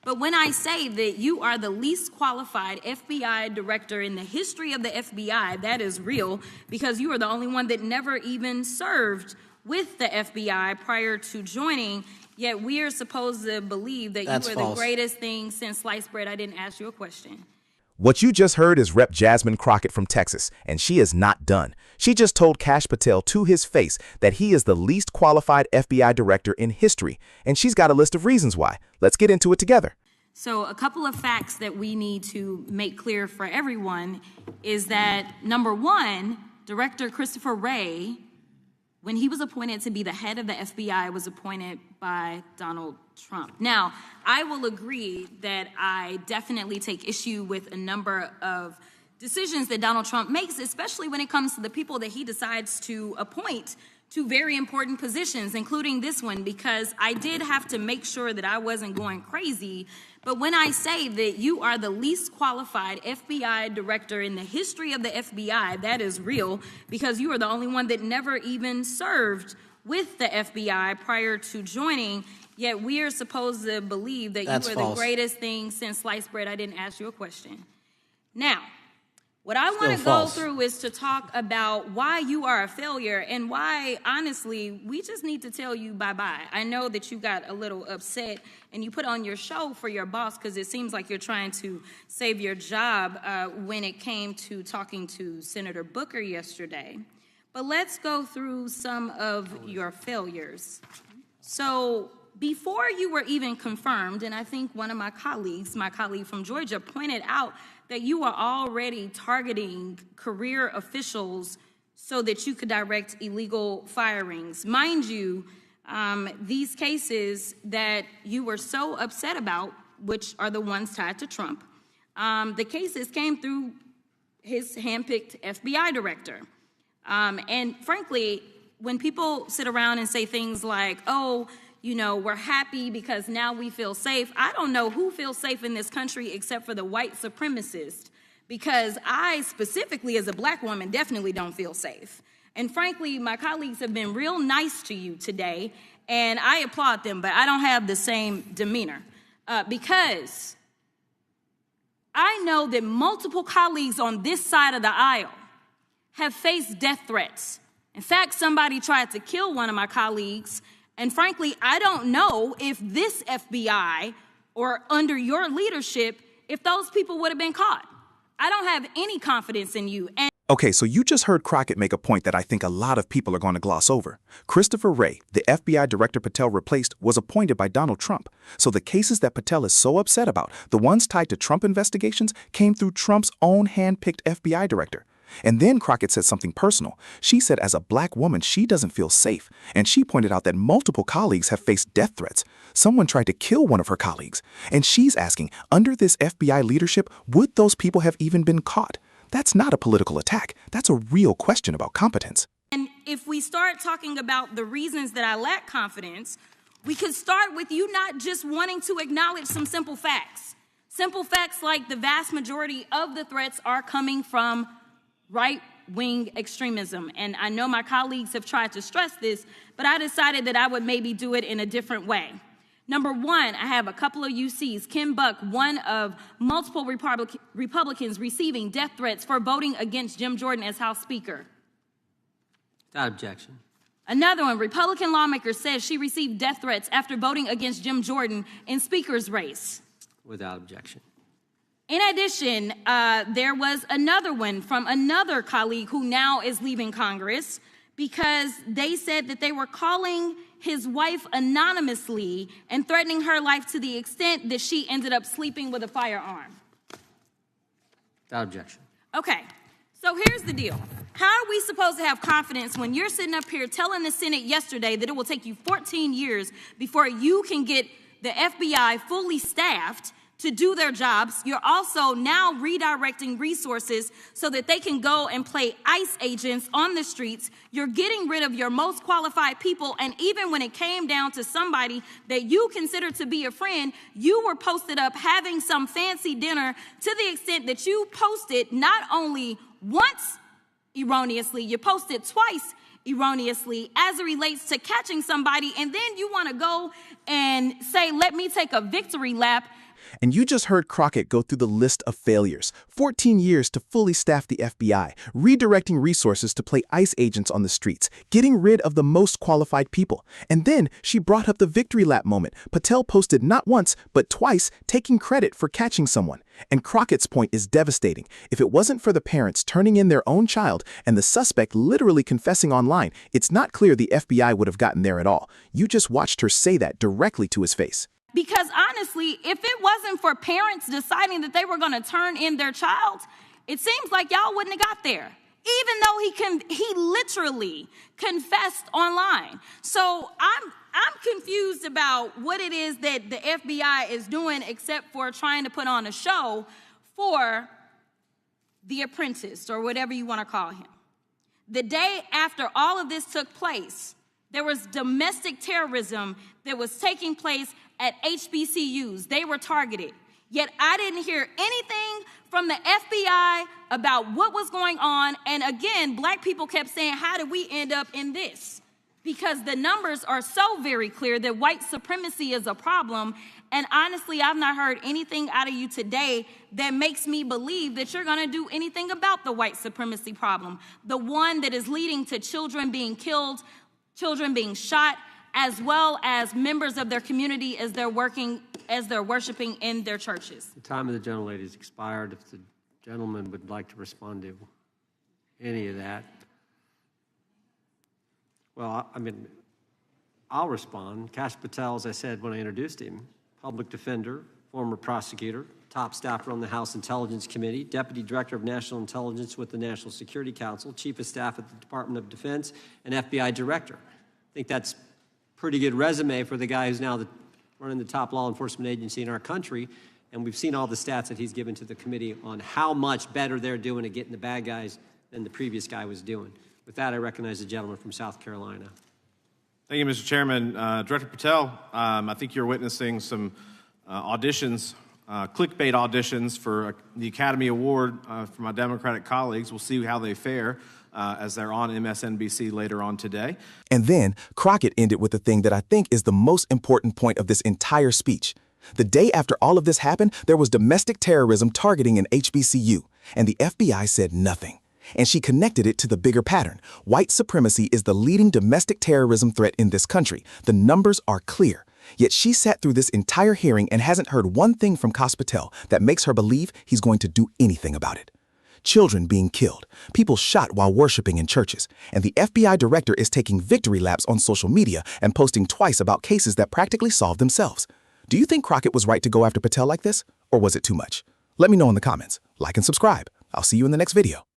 But when I say that you are the least qualified FBI director in the history of the FBI, that is real, because you are the only one that never even served with the FBI prior to joining, yet we are supposed to believe that That's you are false. the greatest thing since sliced bread. I didn't ask you a question. What you just heard is Rep. Jasmine Crockett from Texas, and she is not done. She just told Kash Patel to his face that he is the least qualified FBI director in history, and she's got a list of reasons why. Let's get into it together. So a couple of facts that we need to make clear for everyone is that, number one, Director Christopher Wray, when he was appointed to be the head of the FBI, was appointed by Donald Trump. Now, I will agree that I definitely take issue with a number of decisions that Donald Trump makes, especially when it comes to the people that he decides to appoint to very important positions, including this one, because I did have to make sure that I wasn't going crazy. But when I say that you are the least qualified FBI director in the history of the FBI, that is real, because you are the only one that never even served with the FBI prior to joining, yet we are supposed to believe that That's you are false. the greatest thing since sliced bread. I didn't ask you a question. Now, what I want to go false. through is to talk about why you are a failure and why, honestly, we just need to tell you bye-bye. I know that you got a little upset and you put on your show for your boss because it seems like you're trying to save your job when it came to talking to Senator Booker yesterday. But let's go through some of your failures. So before you were even confirmed, and I think one of my colleague from Georgia, pointed out that you were already targeting career officials so that you could direct illegal firings. Mind you, these cases that you were so upset about, which are the ones tied to Trump, the cases came through his handpicked FBI director. And frankly, when people sit around and say things like, oh, you know, we're happy because now we feel safe. I don't know who feels safe in this country except for the white supremacists, because I specifically as a black woman definitely don't feel safe. And frankly, my colleagues have been real nice to you today, and I applaud them, but I don't have the same demeanor because I know that multiple colleagues on this side of the aisle have faced death threats. In fact, somebody tried to kill one of my colleagues. And frankly, I don't know if this FBI or under your leadership, if those people would have been caught. I don't have any confidence in you. Okay, so you just heard Crockett make a point that I think a lot of people are going to gloss over. Christopher Wray, the FBI director Patel replaced, was appointed by Donald Trump. So the cases that Patel is so upset about, the ones tied to Trump investigations, came through Trump's own hand-picked FBI director. And then Crockett said something personal. She said as a black woman, she doesn't feel safe. And she pointed out that multiple colleagues have faced death threats. Someone tried to kill one of her colleagues. And she's asking, under this FBI leadership, would those people have even been caught? That's not a political attack. That's a real question about competence. And if we start talking about the reasons that I lack confidence, we could start with you not just wanting to acknowledge some simple facts. Simple facts like the vast majority of the threats are coming from right-wing extremism. And I know my colleagues have tried to stress this, but I decided that I would maybe do it in a different way. Number one, I have a couple of UCs. Kim Buck, one of multiple Republicans receiving death threats for voting against Jim Jordan as House Speaker. Without objection. Another one, Republican lawmaker says she received death threats after voting against Jim Jordan in Speaker's race. Without objection. In addition, there was another one from another colleague who now is leaving Congress because they said that they were calling his wife anonymously and threatening her life to the extent that she ended up sleeping with a firearm. Without objection. Okay, so here's the deal. How are we supposed to have confidence when you're sitting up here telling the Senate yesterday that it will take you 14 years before you can get the FBI fully staffed to do their jobs? You're also now redirecting resources so that they can go and play ICE agents on the streets. You're getting rid of your most qualified people. And even when it came down to somebody that you consider to be a friend, you were posted up having some fancy dinner to the extent that you posted not only once erroneously, you posted twice erroneously as it relates to catching somebody. And then you want to go and say, let me take a victory lap And you just heard Crockett go through the list of failures. 14 years to fully staff the FBI, redirecting resources to play ICE agents on the streets, getting rid of the most qualified people. And then she brought up the victory lap moment. Patel posted not once, but twice, taking credit for catching someone. And Crockett's point is devastating. If it wasn't for the parents turning in their own child and the suspect literally confessing online, it's not clear the FBI would have gotten there at all. You just watched her say that directly to his face. Because honestly, if it wasn't for parents deciding that they were going to turn in their child, it seems like y'all wouldn't have got there. Even though he literally confessed online. So I'm confused about what it is that the FBI is doing except for trying to put on a show for the apprentice or whatever you want to call him. The day after all of this took place, there was domestic terrorism that was taking place at HBCUs. They were targeted. Yet I didn't hear anything from the FBI about what was going on. And again, black people kept saying, how did we end up in this? Because the numbers are so very clear that white supremacy is a problem. And honestly, I've not heard anything out of you today that makes me believe that you're going to do anything about the white supremacy problem. The one that is leading to children being killed, children being shot, as well as members of their community as they're worshiping in their churches. The time of the gentlelady has expired. If the gentleman would like to respond to any of that. Well, I'll respond. Kash Patel, as I said when I introduced him, public defender, former prosecutor, top staffer on the House Intelligence Committee, Deputy Director of National Intelligence with the National Security Council, Chief of Staff at the Department of Defense, and FBI Director. I think that's pretty good resume for the guy who's now running the top law enforcement agency in our country. And we've seen all the stats that he's given to the committee on how much better they're doing at getting the bad guys than the previous guy was doing. With that, I recognize the gentleman from South Carolina. Thank you, Mr. Chairman. Director Patel, I think you're witnessing some auditions, clickbait auditions for the Academy Award for my Democratic colleagues. We'll see how they fare as they're on MSNBC later on today. And then Crockett ended with the thing that I think is the most important point of this entire speech. The day after all of this happened, there was domestic terrorism targeting an HBCU, and the FBI said nothing. And she connected it to the bigger pattern. White supremacy is the leading domestic terrorism threat in this country. The numbers are clear. Yet she sat through this entire hearing and hasn't heard one thing from Kash Patel that makes her believe he's going to do anything about it. Children being killed, people shot while worshiping in churches, and the FBI director is taking victory laps on social media and posting twice about cases that practically solved themselves. Do you think Crockett was right to go after Patel like this, or was it too much? Let me know in the comments. Like and subscribe. I'll see you in the next video.